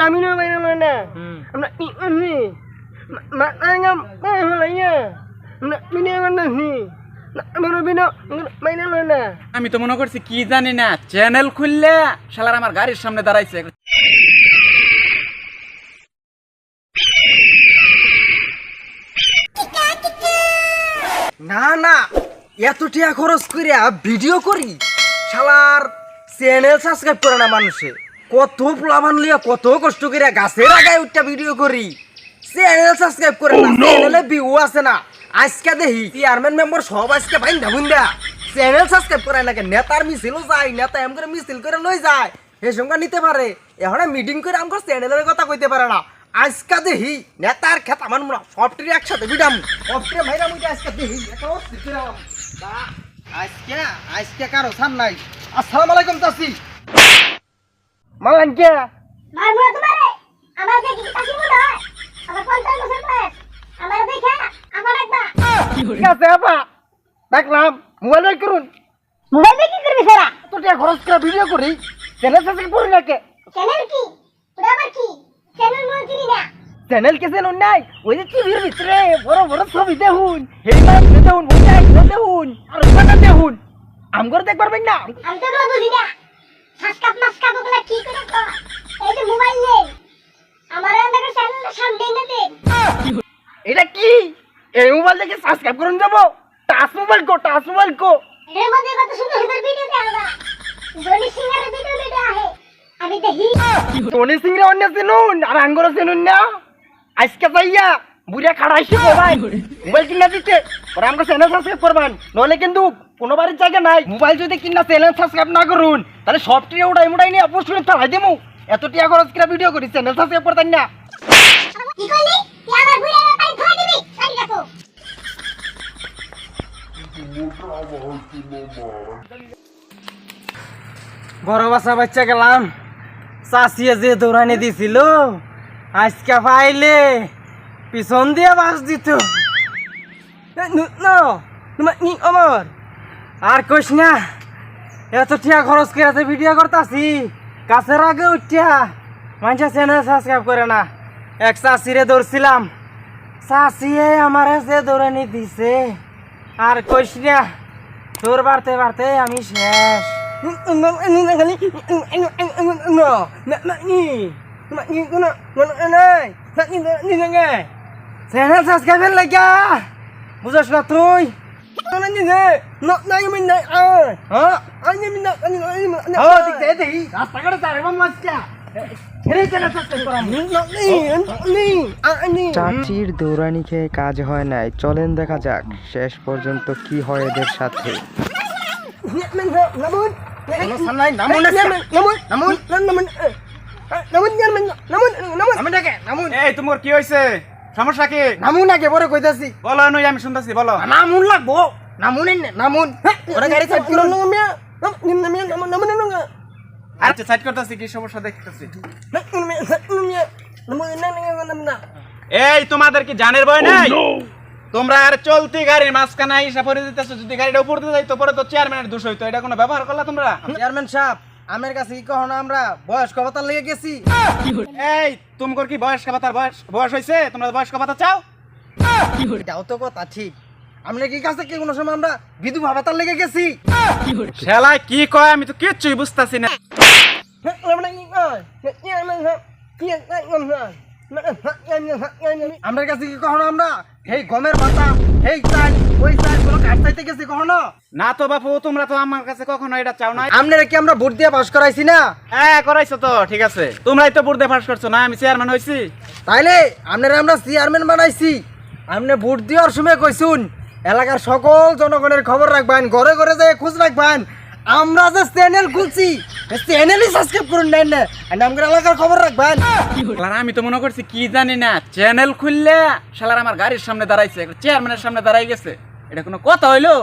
kami na may naman na. Amna ni. Matangam malaya. Amna binawan na ni. Amna bina may naman na. আমি তো মনে করছি কি জানি না চ্যানেল খুললে শালার আমার গাড়ির সামনে দাঁড়াইছে। না না এত টাকা খরচ করে ভিডিও করি শালার চ্যানেল সাবস্ক্রাইব করে না মানুষে কত প্লাবান লিয়া কত কষ্ট করে গাছের আগায় উঠটা ভিডিও করি চ্যানেল সাবস্ক্রাইব করে না চ্যানেলে ভিউ আছে না আজকে দেখি চেয়ারম্যান মেম্বার সব আজকে বাইন্দা বুন্দা চ্যানেল সাবস্ক্রাইব করে না নেতার মিছিলও যায় নেতা এম করে মিছিল করে লই যায় এই সংখ্যা নিতে পারে এখন মিটিং করে আমার চ্যানেলের কথা কইতে পারে না আজকে দেখি নেতার খেত আমার মনে সবটির একসাথে বিডাম সবটির ভাইরা মুই আজকে দেখি আজকে আজকে কারো সান নাই আসসালামু আলাইকুম চাচি মালান কে মারমু তোমারে আমার দেখি চাচি মনে হয় আমার 50 বছর বয়স আমার দেখে আমার একবার ঠিক আছে আপা দেখলাম মোবাইল বের করুন মোবাইল কি করবি সারা তো টাকা খরচ করে ভিডিও করি চ্যানেল সাবস্ক্রাইব করি না কে চ্যানেল কি ওটা আবার কি চ্যানেল মনে চিনি না চ্যানেল কে চ্যানেল নাই ওই যে টিভির ভিতরে বড় বড় ছবি দেখুন হেডলাইন দেখুন ওইটা দেখুন আর ওটা দেখুন আমগর দেখ পারবেন না আমি তো বুঝি না সাসকাপ মাসকাপ ওগুলা কি করে কর এই যে মোবাইল নেই আমার এন্ডাকে চ্যানেলটা সামনে এনে দে এটা কি এই মোবাইল থেকে সাবস্ক্রাইব করুন যাব টাচ মোবাইল কো এর মধ্যে কত সুন্দর সুন্দর ভিডিও দেওয়া যায় জনি সিঙ্গারের ভিডিও আহে আমি দেখি টনি সিং রে অন্য চিনুন আর আঙ্গর চিনুন না আজকে যাইয়া বুড়া খাড়াইছে মোবাইল কিনা দিতে ওরা আমাকে চ্যানেল সাবস্ক্রাইব করবেন নলে কিন্তু কোনো বাড়ির জায়গা নাই মোবাইল যদি কিনা চ্যানেল সাবস্ক্রাইব না করুন তাহলে সবটিরে উড়াই মুড়াই নিয়ে পোস্ট করে ফেলাই দেবো এত টাকা খরচ করে ভিডিও করি চ্যানেল সাবস্ক্রাইব করতেন না কি কইলি তুই আমার বুড়া পাই ধরে দিবি সারি রাখো বড় বাচ্চা গেলাম চাষিয়ে যে দৌড়ানি দিছিল আজকে পাইলে পিছন দিয়ে বাস দিত আমার আর কইস না এত টিয়া খরচ করে ভিডিও করতাছি কাছের আগে উঠিয়া মানুষের চ্যানেল সাবস্ক্রাইব করে না এক চাষিরে দৌড়ছিলাম চাষিয়ে আমার যে দৌড়ানি দিছে আর কইস না তোর বাড়তে বাড়তে আমি শেষ চ্যানেল সাবস্ক্রাইবের লাগা বুঝছ না তুই চাচির দৌড়ানি খেয়ে কাজ হয় নাই, চলেন দেখা যাক শেষ পর্যন্ত কি হয় এদের সাথে। এই তোমার কি হইছে সমস্যা কি নামুন আগে বড় কইতাছি বলো নই আমি শুনতাছি বলো নামুন লাগবো নামুন নামুন ওরা গাড়ি সাইড করুন আচ্ছা সাইড করতেছি কি সমস্যা দেখতেছি এই তোমাদের কি জানের ভয় নাই তোমরা আর চলতি গাড়ির মাঝখানে আইসা পড়ে দিতেছো যদি গাড়িটা উপর দিয়ে যাইতো পরে তো চেয়ারম্যানের দোষ হইতো এটা কোনো ব্যবহার করলা তোমরা চেয়ারম্যান সাহেব আমার কাছে কি কখনো আমরা বয়স্ক ভাতা লেগে গেছি এই তোমার কি বয়স্ক ভাতার বয়স হইছে তোমরা বয়স্ক ভাতা চাও এটাও তো কথা ঠিক আমরা কি কাছে কি কোনো সময় আমরা বিধবা ভাতা লেগে গেছি শালায় কি কয় আমি তো কিচ্ছুই বুঝতাছি না আমার কাছে কি কখনো আমরা এই গমের ভাতা এই চাল ওই চাল কোনো কাট চাইতে গেছি কখনো না তো বাপু তোমরা তো আমার কাছে কখনো এটা চাও না আপনারা কি আমরা ভোট দিয়ে পাস করাইছি না হ্যাঁ করাইছো তো ঠিক আছে তোমরাই তো ভোট দিয়ে পাস করছো না আমি চেয়ারম্যান হইছি তাইলে আপনারা আমরা চেয়ারম্যান বানাইছি আপনি ভোট দেওয়ার সময় কইছুন এলাকার সকল জনগণের খবর রাখবেন ঘরে ঘরে যাই খোঁজ রাখবেন আমরা যে চ্যানেল খুলছি চ্যানেলই সাবস্ক্রাইব করুন না আমাদের এলাকার খবর রাখবেন শালার আমি তো মনে করছি কি জানি না চ্যানেল খুললে শালার আমার গাড়ির সামনে দাঁড়াইছে চেয়ারম্যানের সামনে দাঁড়াই গেছে এটা কোনো কথা হইলো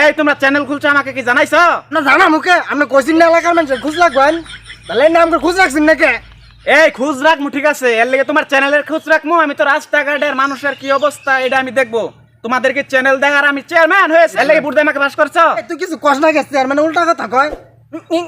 এই তোমরা চ্যানেল খুলছো আমাকে কি জানাইছো না জানা মুখে আপনি কইছেন না এলাকার মানুষের খোঁজ রাখবেন তাহলে না আমাকে খোঁজ রাখছেন নাকি এই খোঁজ রাখমু ঠিক আছে এর লেগে তোমার চ্যানেলের খোঁজ রাখমু আমি তো রাস্তাঘাটের মানুষের কি অবস্থা এটা আমি দেখবো তোমাদেরকে চ্যানেল দেখার আমি চেয়ারম্যান হয়েছে এর লেগে ভোট দিয়ে আমাকে পাস করছো তুই কিছু কষ্ট না গেছে চেয়ারম্যান উল্টা কথা কয়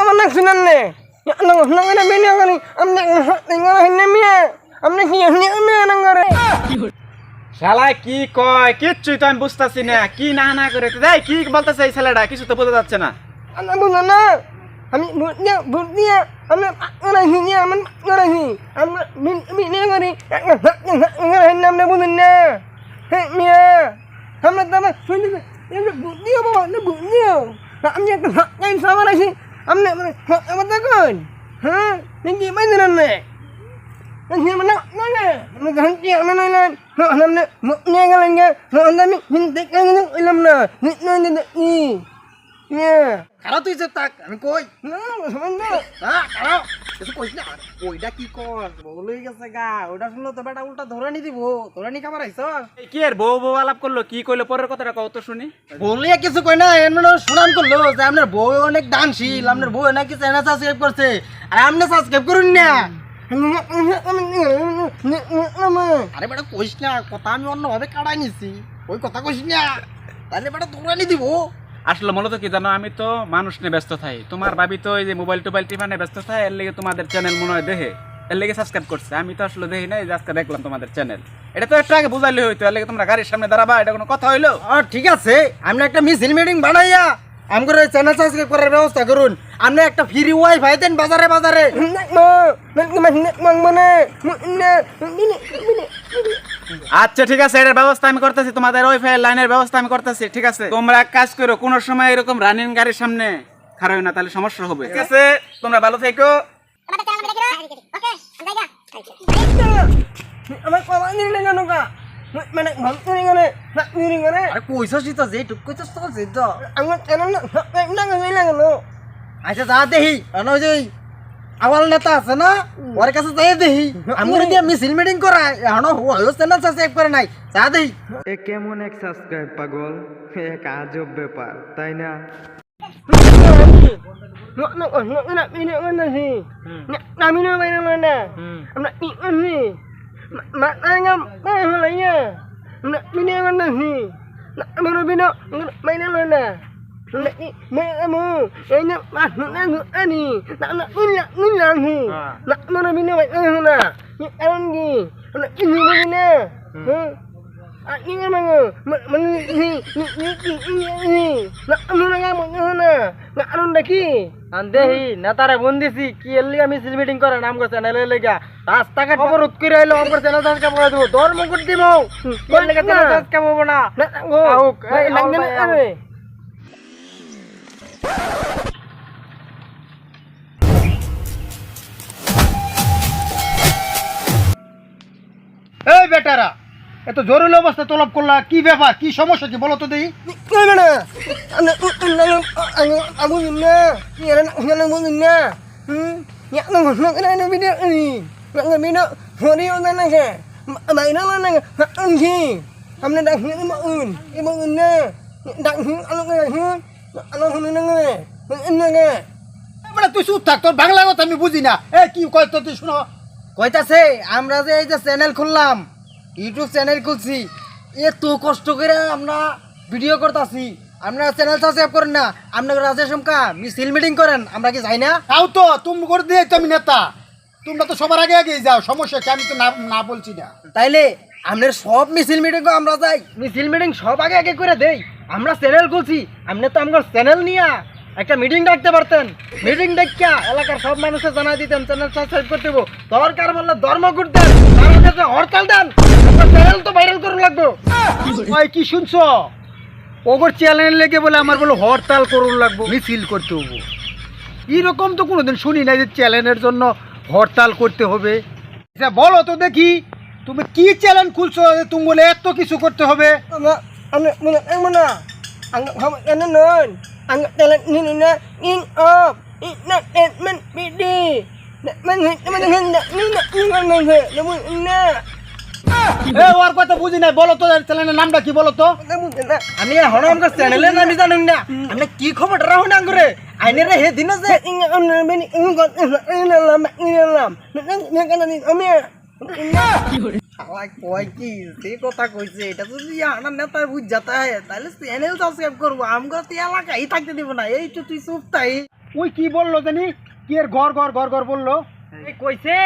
আমার না শুনেন নে Nang bini kali, amne tinggal hanya mia, amne hiya mia nang gore. শালা কি কয় কিচ্ছুই তো আমি বুঝতেছি না কি না না করে দেয় কি বলতেছে এই ছেলেটা কিছু তো বোঝা যাচ্ছে না Anak bukan na, kami buatnya, amne orang hiya, amne orang hi, amne bini kali, nang hanya amne bukan na, mia, amne tambah, amne buatnya bawa, amne buatnya, amne kan sama lagi, amne apa takkan, hah, ni mana nak? Nanti mana mana? Nanti mana nak? Namne muknya kalengga. Nanti minta kalengga ilam na. Ni. Ya. Kalau tu je tak, আমি কই না না হ্যাঁ কারো কিছু কইছ না ওইটা কি কর বলেই গেছে গা ওটা শুনলো তো বেটা উল্টা ধরানি দিব ধরানি খাবার আইছ এই কি আর বউ বউ আলাপ করলো কি কইলো পরের কথাটা কও তো শুনি বলিয়া কিছু কই না এমন শুনান করলো যে আপনার বউ অনেক দানশীল আপনার বউ নাকি চ্যানেল সাবস্ক্রাইব করছে আর আপনি সাবস্ক্রাইব করুন না আরে বেটা কইস না কথা আমি অন্যভাবে কাটাই নিছি ওই কথা কইস না তাহলে বেটা ধরানি দিব আসলে মূলত কি জানো আমি তো মানুষ নিয়ে ব্যস্ত থাই তোমার ভাবি তো এই যে মোবাইল টোবাইল টিপানে ব্যস্ত থাকে এর লেগে তোমাদের চ্যানেল মনে হয় দেখে এর লেগে সাবস্ক্রাইব করছে আমি তো আসলে দেখি নাই যে আজকে দেখলাম তোমাদের চ্যানেল এটা তো একটু আগে বুঝাইলে হইতো এর লেগে তোমরা গাড়ির সামনে দাঁড়াবা এটা কোনো কথা হইলো ঠিক আছে আপনি একটা মিছিল মিটিং বানাইয়া আমগর চ্যানেল সাবস্ক্রাইব করার ব্যবস্থা করুন আপনি একটা ফ্রি ওয়াইফাই দেন বাজারে বাজারে আচ্ছা ঠিক আছে এটার ব্যবস্থা আমি করতেছি তোমাদের ওয়াইফাই লাইনের ব্যবস্থা আমি করতেছি ঠিক আছে তোমরা এক কাজ করো কোন সময় এরকম রানিং গাড়ির সামনে খারাপ হয় না তাহলে সমস্যা হবে ঠিক আছে তোমরা ভালো থেকো আমার কথা নিলে কেন কা মানে ভাবতে গেলে নিলে গেলে আরে কইছস তো যে টুক কইছস তো যে তো আমার চ্যানেল না না গেল আচ্ছা যা দেহি আনো যে আওয়াল নেতা আছে না ওর কাছে যাই দেহি আমরা দিয়ে মিছিল মিটিং করায় এখনো হলো চ্যানেল সাবস্ক্রাইব করে নাই যা দেহি এ কেমন এক সাবস্ক্রাইব পাগল এক আজব ব্যাপার তাই না দেহি নেতারে বন্দিছি কি এর লিগা মিছিল মিটিং করে নাম করছে চ্যানেলের লেগা রাস্তাঘাট অবরোধ করে আইলো আমগর চ্যানেল সাবস্ক্রাইব করে দেব ধর্ম করে দিব কোন লেগা চ্যানেল সাবস্ক্রাইব হবো না এই বেটারা এত জরুরি অবস্থা তলব করলা কি ব্যাপার কি সমস্যা কি বলো তো দেখি তুই চুপ থাক তোর বাংলা কথা আমি বুঝি না এ কি কয় তো তুই শুনো কইতাছে আমরা যে এই যে চ্যানেল খুললাম ইউটিউব চ্যানেল খুলছি এত কষ্ট করে আমরা ভিডিও করতেছি আমরা চ্যানেল সাবস্ক্রাইব করেন না আপনার রাজেশ সমকা মিছিল মিটিং করেন আমরা কি যাই না তাও তো তুমি করে দিয়ে তো আমি নেতা তোমরা তো সবার আগে আগে যাও সমস্যা কি আমি তো না না বলছি না তাইলে আপনার সব মিছিল মিটিং আমরা যাই মিছিল মিটিং সব আগে আগে করে দেই আমরা চ্যানেল খুলছি আপনি তো আমার চ্যানেল নিয়া একটা মিটিং ডাকতে পারতেন মিটিং ডাকিয়া এলাকার সব মানুষকে জানাই দিতেন চ্যানেল সাবস্ক্রাইব করতে দেবো দরকার বললে ধর্মঘট দেন আমার কাছে হরতাল দেন আপনার চ্যানেল তো ভাইরাল করুন লাগবে ওই কি শুনছো ওগর চ্যানেল লেগে বলে আমার বলে হরতাল করুন লাগবো মিছিল করতে হবো এরকম তো কোনোদিন শুনি না যে চ্যানেলের জন্য হরতাল করতে হবে আচ্ছা বলো তো দেখি তুমি কি চ্যানেল খুলছো যে তুমি বলে এত কিছু করতে হবে ওর কথা বুঝি নাই বলো তো চ্যানেলের নামটা কি বলো তো আমি এখন আমার চ্যানেলের নামই জানেন না আপনি কি খবর রাখুন না করে আইনের হে দিন যে কয় কি সে কথা কইছে এটা যদি আমার নেতা বুঝ যাতা হয় তাহলে চ্যানেল সাবস্ক্রাইব করবো আমগো তো এলাকায় থাকতে দিব না এই তো তুই চুপ তাই ওই কি বললো জানি কি এর ঘর ঘর ঘর ঘর বললো? এই কইছে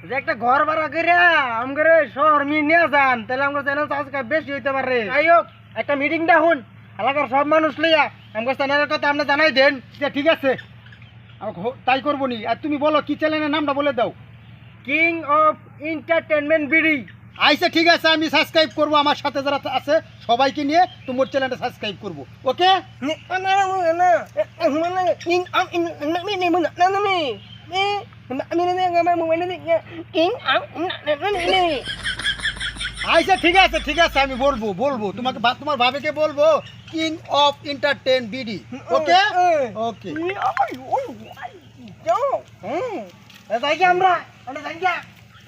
যে একটা ঘর ভাড়া করে আমগরে শহর নিয়ে যান, তাহলে আমার চ্যানেল সাবস্ক্রাইব বেশি হইতে পারে। যাই হোক, একটা মিটিং ডাকুন, এলাকার সব মানুষ লইয়া আমার চ্যানেলের কথা আপনি জানাই দেন। যে ঠিক আছে, তাই করবো নি। আর তুমি বলো কি চ্যানেলের নামটা বলে দাও। King of entertainment BD. আইসা ঠিক আছে, আমি সাবস্ক্রাইব করবো, আমার সাথে যারা আছে সবাইকে নিয়ে তোমার চ্যানেলটা সাবস্ক্রাইব করবো। ওকে, আইসা ঠিক আছে ঠিক আছে, আমি বলবো বলবো তোমাকে, তোমার ভাবিকে বলবো কিং অফ এন্টারটেন বিডি। ওকে ওকে,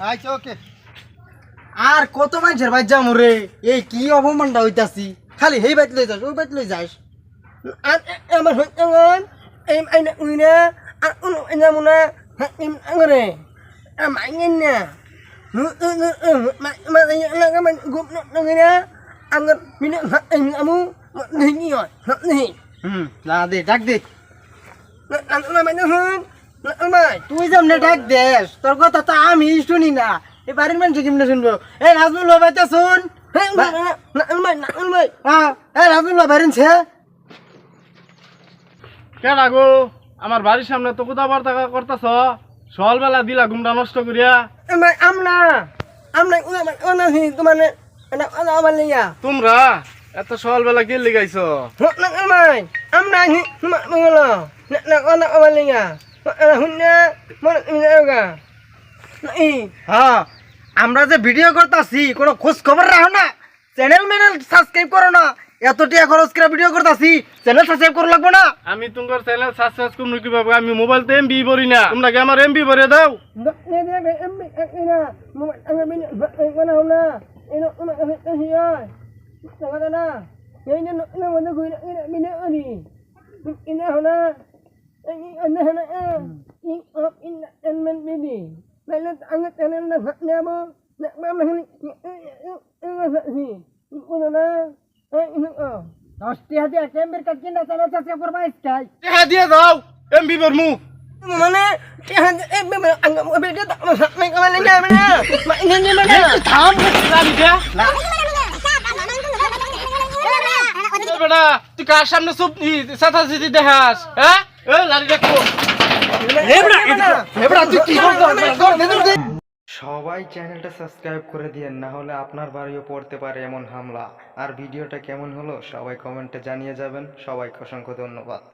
আচ্ছা ওকে। আর কত মানুষের বাইর যাম রে, এই কি অপমানটা হইতাছি, খালি হেই বাইত লই যাস ওই বাইত লই যাস। আর আমার হইতাম এই আইনা উইনা আর উন আইনা মুনা হাকিম আগরে মাইন না ডাক দে তুই যেমন ডাক দেশ, তোর কথা তো আমি শুনি না, এই বাড়ির মানুষ কেমনে শুনবো? এই রাজমুল ভাই তো শুন, রাজমুল ভাই বাড়িছে কেন গো আমার বাড়ির সামনে তো কোথাও বার্তা করতেছ? সকালবেলা দিলা ঘুমটা নষ্ট করিয়া। আমরা তোমার তোমরা এত সকালবেলা কি লিগাইছ? আমরা যে ভিডিও করতেছি কোনো খোঁজ খবর রাখো না, চ্যানেল ম্যানেল সাবস্ক্রাইব করো না, এত টাকা খরচ করে ভিডিও করতেছি, চ্যানেল সাবস্ক্রাইব করা লাগবে না? আমি তোমার চ্যানেল সাবস্ক্রাইব করব কিভাবে? আমি মোবাইল তে এমবি ভরি না, তোমরা কি আমার এমবি ভরে দাও? টাকা দিয়ে দাও, এমবি ভরমু। মানে থাম গাড়িটা। বেটা তুই কার সামনে চুপ সাথে দেখাস? হ্যাঁ, এই লাড়ি দেখো। সবাই চ্যানেলটা সাবস্ক্রাইব করে দিয়েন, না হলে আপনার বাড়িও পড়তে পারে এমন হামলা। আর ভিডিওটা কেমন হলো সবাই কমেন্টে জানিয়ে যাবেন। সবাইকে অসংখ্য ধন্যবাদ।